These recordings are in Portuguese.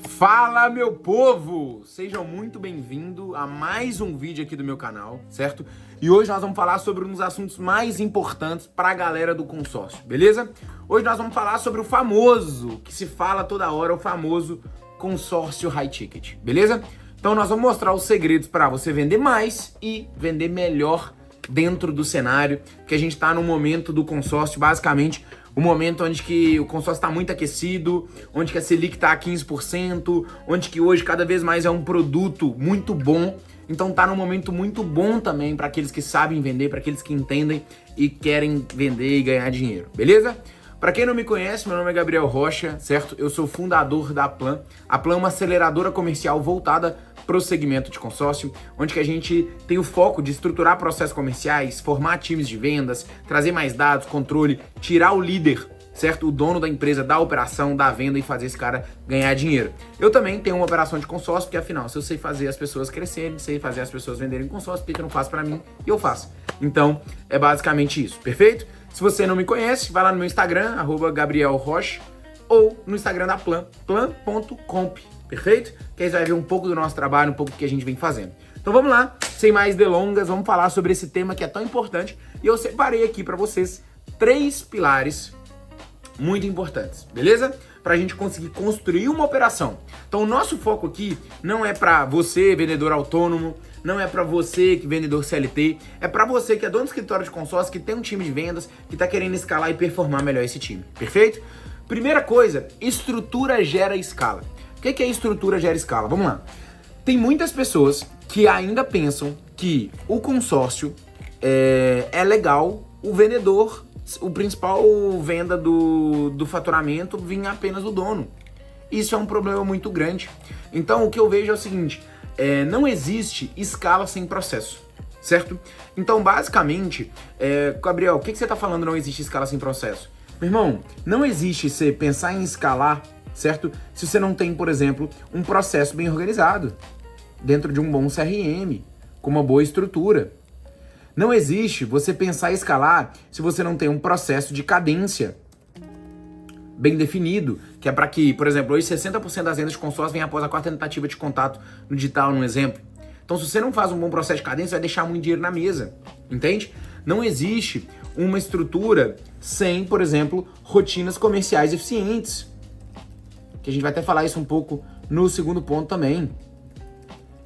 Fala, meu povo! Sejam muito bem-vindos a mais um vídeo aqui do meu canal, certo? E hoje nós vamos falar sobre um dos assuntos mais importantes para a galera do consórcio, beleza? Hoje nós vamos falar sobre o famoso, que se fala toda hora, o famoso consórcio high ticket, beleza? Então nós vamos mostrar os segredos para você vender mais e vender melhor dentro do cenário, que a gente está no momento do consórcio, basicamente o momento onde que o consórcio está muito aquecido, onde que a Selic está a 15%, onde que hoje cada vez mais é um produto muito bom. Então tá num momento muito bom também para aqueles que sabem vender, para aqueles que entendem e querem vender e ganhar dinheiro, beleza? Para quem não me conhece, meu nome é Gabriel Rocha, certo? Eu sou fundador da Plan. A Plan é uma aceleradora comercial voltada para o segmento de consórcio, onde que a gente tem o foco de estruturar processos comerciais, formar times de vendas, trazer mais dados, controle, tirar o líder, certo? O dono da empresa, da operação, da venda e fazer esse cara ganhar dinheiro. Eu também tenho uma operação de consórcio, porque afinal, se eu sei fazer as pessoas crescerem, sei fazer as pessoas venderem consórcio, por que eu não faço para mim e eu faço? Então, é basicamente isso, perfeito? Se você não me conhece, vai lá no meu Instagram, @GabrielRocha, ou no Instagram da Plan, plan.comp, perfeito? Que aí você vai ver um pouco do nosso trabalho, um pouco do que a gente vem fazendo. Então vamos lá, sem mais delongas, vamos falar sobre esse tema que é tão importante. E eu separei aqui para vocês 3 pilares muito importantes, beleza? Pra gente conseguir construir uma operação. Então o nosso foco aqui não é pra você, vendedor autônomo, não é pra você, que vendedor CLT, é pra você que é dono de escritório de consórcio, que tem um time de vendas, que tá querendo escalar e performar melhor esse time, perfeito? Primeira coisa, estrutura gera escala. O que é estrutura gera escala? Vamos lá. Tem muitas pessoas que ainda pensam que o consórcio é legal, o vendedor, o principal venda do faturamento vinha apenas do dono. Isso é um problema muito grande. Então o que eu vejo é o seguinte, não existe escala sem processo, certo? Então basicamente, Gabriel, o que você está falando não existe escala sem processo? Meu irmão, não existe você pensar em escalar, certo? Se você não tem, por exemplo, um processo bem organizado, dentro de um bom CRM, com uma boa estrutura. Não existe você pensar em escalar se você não tem um processo de cadência bem definido, que é para que, por exemplo, hoje 60% das vendas de consórcio vem após a 4ª tentativa de contato no digital, num exemplo. Então, se você não faz um bom processo de cadência, vai deixar muito dinheiro na mesa, entende? Não existe uma estrutura sem, por exemplo, rotinas comerciais eficientes, que a gente vai até falar isso um pouco no segundo ponto também,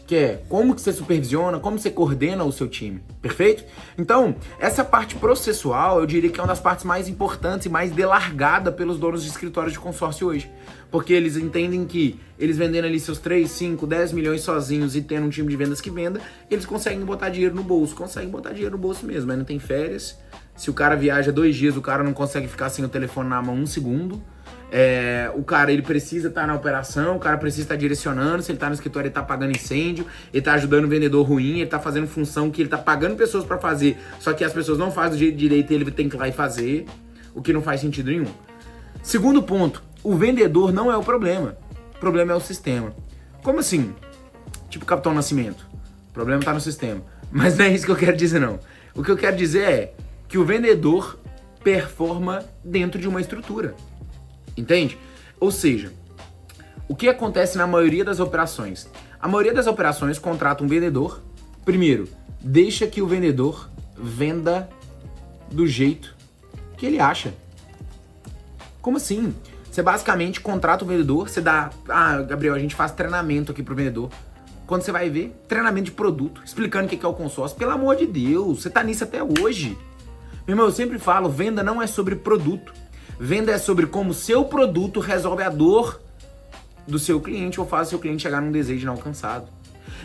que é como que você supervisiona, como você coordena o seu time, perfeito? Então, essa parte processual, eu diria que é uma das partes mais importantes e mais delargada pelos donos de escritórios de consórcio hoje, porque eles entendem que eles vendendo ali seus 3, 5, 10 milhões sozinhos e tendo um time de vendas que venda, eles conseguem botar dinheiro no bolso, mesmo, mas não tem férias. Se o cara viaja 2 dias, o cara não consegue ficar sem o telefone na mão 1 segundo. O cara, ele precisa estar na operação, o cara precisa estar direcionando, se ele tá no escritório, ele tá apagando incêndio, ele tá ajudando o vendedor ruim, ele tá fazendo função que ele tá pagando pessoas pra fazer, só que as pessoas não fazem do jeito direito e ele tem que ir lá e fazer, o que não faz sentido nenhum. Segundo ponto, o vendedor não é o problema é o sistema. Como assim? Tipo Capitão Nascimento, o problema tá no sistema, mas não é isso que eu quero dizer não. O que eu quero dizer é que o vendedor performa dentro de uma estrutura. Entende? Ou seja, o que acontece na maioria das operações? A maioria das operações contrata um vendedor. Primeiro, deixa que o vendedor venda do jeito que ele acha. Como assim? Você basicamente contrata o vendedor, você dá... Gabriel, a gente faz treinamento aqui pro vendedor. Quando você vai ver, treinamento de produto, explicando o que é o consórcio. Pelo amor de Deus, você tá nisso até hoje. Meu irmão, eu sempre falo, venda não é sobre produto. Venda é sobre como o seu produto resolve a dor do seu cliente ou faz o seu cliente chegar num desejo inalcançado.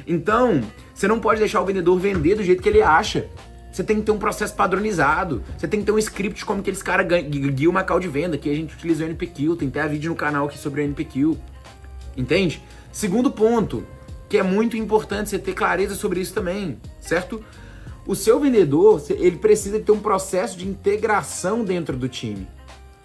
Então, você não pode deixar o vendedor vender do jeito que ele acha. Você tem que ter um processo padronizado. Você tem que ter um script de como que eles caras guiam uma call de venda. Aqui a gente utiliza o NPQ, tem até vídeo no canal aqui sobre o NPQ. Entende? Segundo ponto, que é muito importante você ter clareza sobre isso também, certo? O seu vendedor, ele precisa ter um processo de integração dentro do time.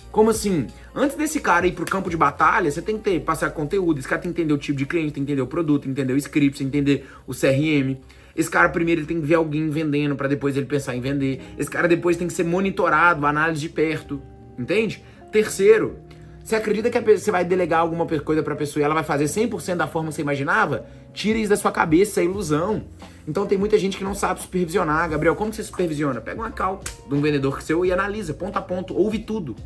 Como assim? Antes desse cara ir pro campo de batalha, você tem que passar conteúdo, esse cara tem que entender o tipo de cliente, tem que entender o produto, entender o script, entender o CRM. Esse cara primeiro ele tem que ver alguém vendendo para depois ele pensar em vender. Esse cara depois tem que ser monitorado, análise de perto, entende? Terceiro, Você acredita que você vai delegar alguma coisa pra pessoa e ela vai fazer 100% da forma que você imaginava? Tira isso da sua cabeça, isso é ilusão. Então tem muita gente que não sabe supervisionar. Gabriel, como que você supervisiona? Pega uma call de um vendedor seu e analisa, ponto a ponto, ouve tudo.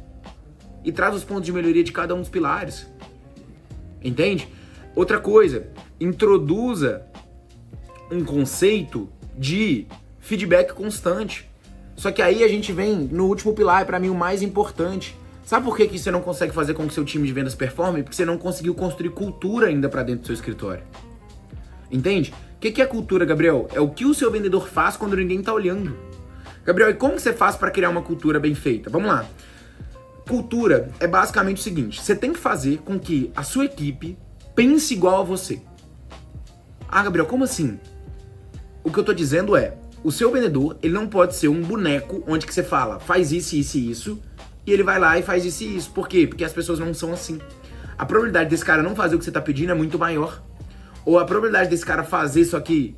E traz os pontos de melhoria de cada um dos pilares. Entende? Outra coisa, introduza um conceito de feedback constante. Só que aí a gente vem no último pilar, pra mim o mais importante. Sabe por que você não consegue fazer com que seu time de vendas performe? Porque você não conseguiu construir cultura ainda pra dentro do seu escritório. Entende? O que é cultura, Gabriel? É o que o seu vendedor faz quando ninguém tá olhando. Gabriel, e como que você faz pra criar uma cultura bem feita? Vamos lá. Cultura é basicamente o seguinte: você tem que fazer com que a sua equipe pense igual a você. Ah, Gabriel, como assim? O que eu tô dizendo é, o seu vendedor, ele não pode ser um boneco onde que você fala, faz isso, isso e isso, e ele vai lá e faz isso e isso. Por quê? Porque as pessoas não são assim. A probabilidade desse cara não fazer o que você tá pedindo é muito maior. Ou a probabilidade desse cara fazer isso aqui,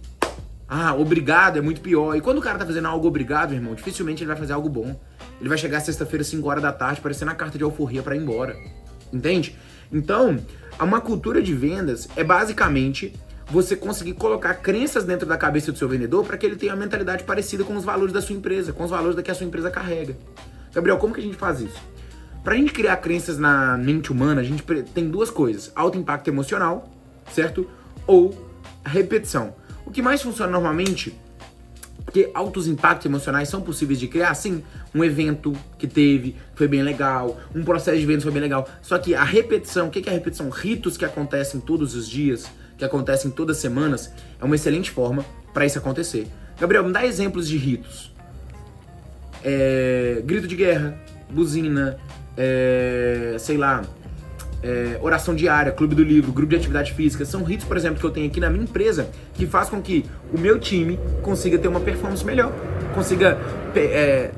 obrigado, é muito pior. E quando o cara tá fazendo algo obrigado, meu irmão, dificilmente ele vai fazer algo bom. Ele vai chegar sexta-feira, 5 horas da tarde, parecendo a carta de alforria pra ir embora. Entende? Então, uma cultura de vendas é basicamente você conseguir colocar crenças dentro da cabeça do seu vendedor para que ele tenha uma mentalidade parecida com os valores da sua empresa, com os valores que a sua empresa carrega. Gabriel, como que a gente faz isso? Pra gente criar crenças na mente humana, a gente tem duas coisas: alto impacto emocional, certo? Ou repetição. O que mais funciona normalmente, porque altos impactos emocionais são possíveis de criar, sim, um evento que teve, foi bem legal, um processo de vendas foi bem legal, só que a repetição, o que é a repetição? Ritos que acontecem todos os dias, que acontecem todas as semanas, é uma excelente forma para isso acontecer. Gabriel, me dá exemplos de ritos. Grito de guerra, buzina, oração diária, clube do livro, grupo de atividade física. São ritos, por exemplo, que eu tenho aqui na minha empresa que faz com que o meu time consiga ter uma performance melhor, consiga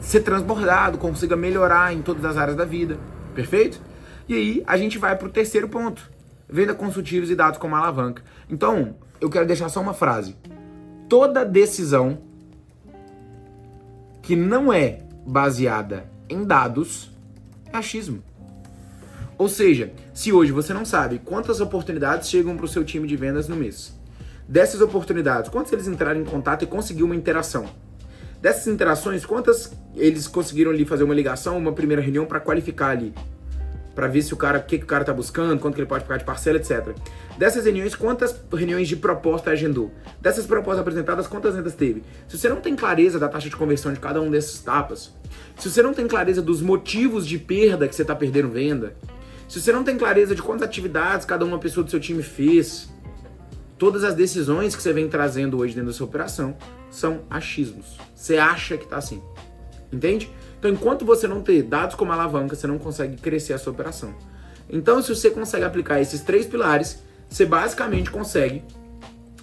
ser transbordado, consiga melhorar em todas as áreas da vida. Perfeito? E aí a gente vai pro terceiro ponto: venda consultivos e dados como alavanca. Então, eu quero deixar só uma frase: toda decisão que não é baseada em dados é achismo. Ou seja, se hoje você não sabe quantas oportunidades chegam para o seu time de vendas no mês, dessas oportunidades, quantos eles entraram em contato e conseguiu uma interação? Dessas interações, quantas eles conseguiram ali fazer uma ligação, uma primeira reunião para qualificar ali, para ver se o que o cara tá buscando, quanto que ele pode pagar de parcela, etc. Dessas reuniões, quantas reuniões de proposta agendou? Dessas propostas apresentadas, quantas vendas teve? Se você não tem clareza da taxa de conversão de cada um dessas etapas, se você não tem clareza dos motivos de perda que você tá perdendo venda, se você não tem clareza de quantas atividades cada uma pessoa do seu time fez, todas as decisões que você vem trazendo hoje dentro da sua operação são achismos. Você acha que tá assim. Entende? Então, enquanto você não ter dados como alavanca, você não consegue crescer a sua operação. Então, se você consegue aplicar esses 3 pilares, você basicamente consegue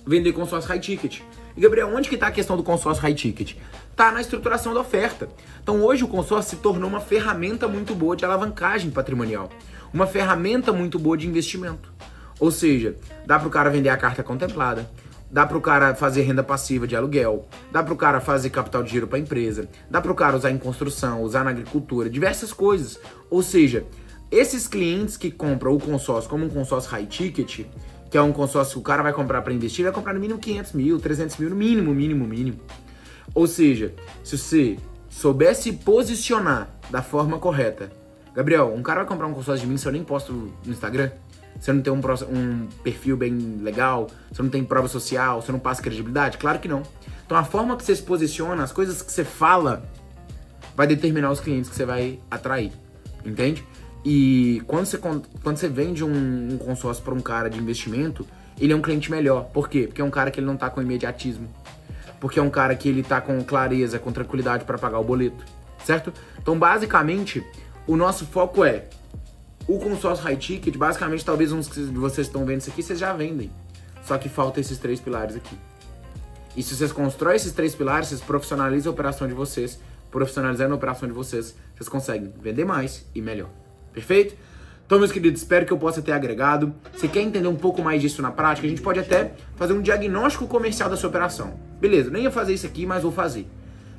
vender consórcio high ticket. E, Gabriel, onde que tá a questão do consórcio high ticket? Tá na estruturação da oferta. Então, hoje o consórcio se tornou uma ferramenta muito boa de alavancagem patrimonial. Uma ferramenta muito boa de investimento. Ou seja, dá para o cara vender a carta contemplada, dá para o cara fazer renda passiva de aluguel, dá para o cara fazer capital de giro para a empresa, dá para o cara usar em construção, usar na agricultura, diversas coisas. Ou seja, esses clientes que compram o consórcio como um consórcio high ticket, que é um consórcio que o cara vai comprar para investir, vai comprar no mínimo 500 mil, 300 mil, no mínimo. Ou seja, se você souber se posicionar da forma correta. Gabriel, um cara vai comprar um consórcio de mim se eu nem posto no Instagram? Você não tem um perfil bem legal? Você não tem prova social? Você não passa credibilidade? Claro que não. Então a forma que você se posiciona, as coisas que você fala, vai determinar os clientes que você vai atrair. Entende? E quando você vende um consórcio para um cara de investimento, ele é um cliente melhor. Por quê? Porque é um cara que ele não tá com imediatismo. Porque é um cara que ele tá com clareza, com tranquilidade para pagar o boleto. Certo? Então basicamente, o nosso foco é o consórcio high ticket. Basicamente, talvez uns de vocês estão vendo isso aqui, vocês já vendem. Só que falta esses 3 pilares aqui. E se vocês constroem esses 3 pilares, vocês profissionalizam a operação de vocês. Profissionalizando a operação de vocês, vocês conseguem vender mais e melhor. Perfeito? Então, meus queridos, espero que eu possa ter agregado. Se quer entender um pouco mais disso na prática, a gente pode até fazer um diagnóstico comercial da sua operação. Beleza, nem ia fazer isso aqui, mas vou fazer.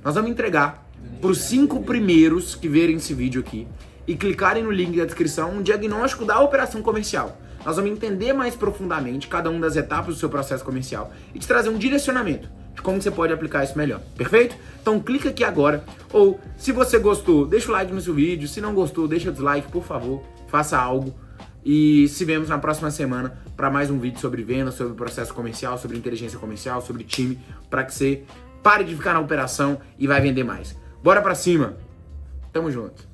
Nós vamos entregar para os 5 primeiros que verem esse vídeo aqui, e clicarem no link da descrição um diagnóstico da operação comercial. Nós vamos entender mais profundamente cada uma das etapas do seu processo comercial e te trazer um direcionamento de como você pode aplicar isso melhor, perfeito? Então clica aqui agora, ou se você gostou, deixa o like no seu vídeo, se não gostou, deixa o dislike, por favor, faça algo. E se vemos na próxima semana para mais um vídeo sobre venda, sobre processo comercial, sobre inteligência comercial, sobre time, para que você pare de ficar na operação e vai vender mais. Bora pra cima! Tamo junto!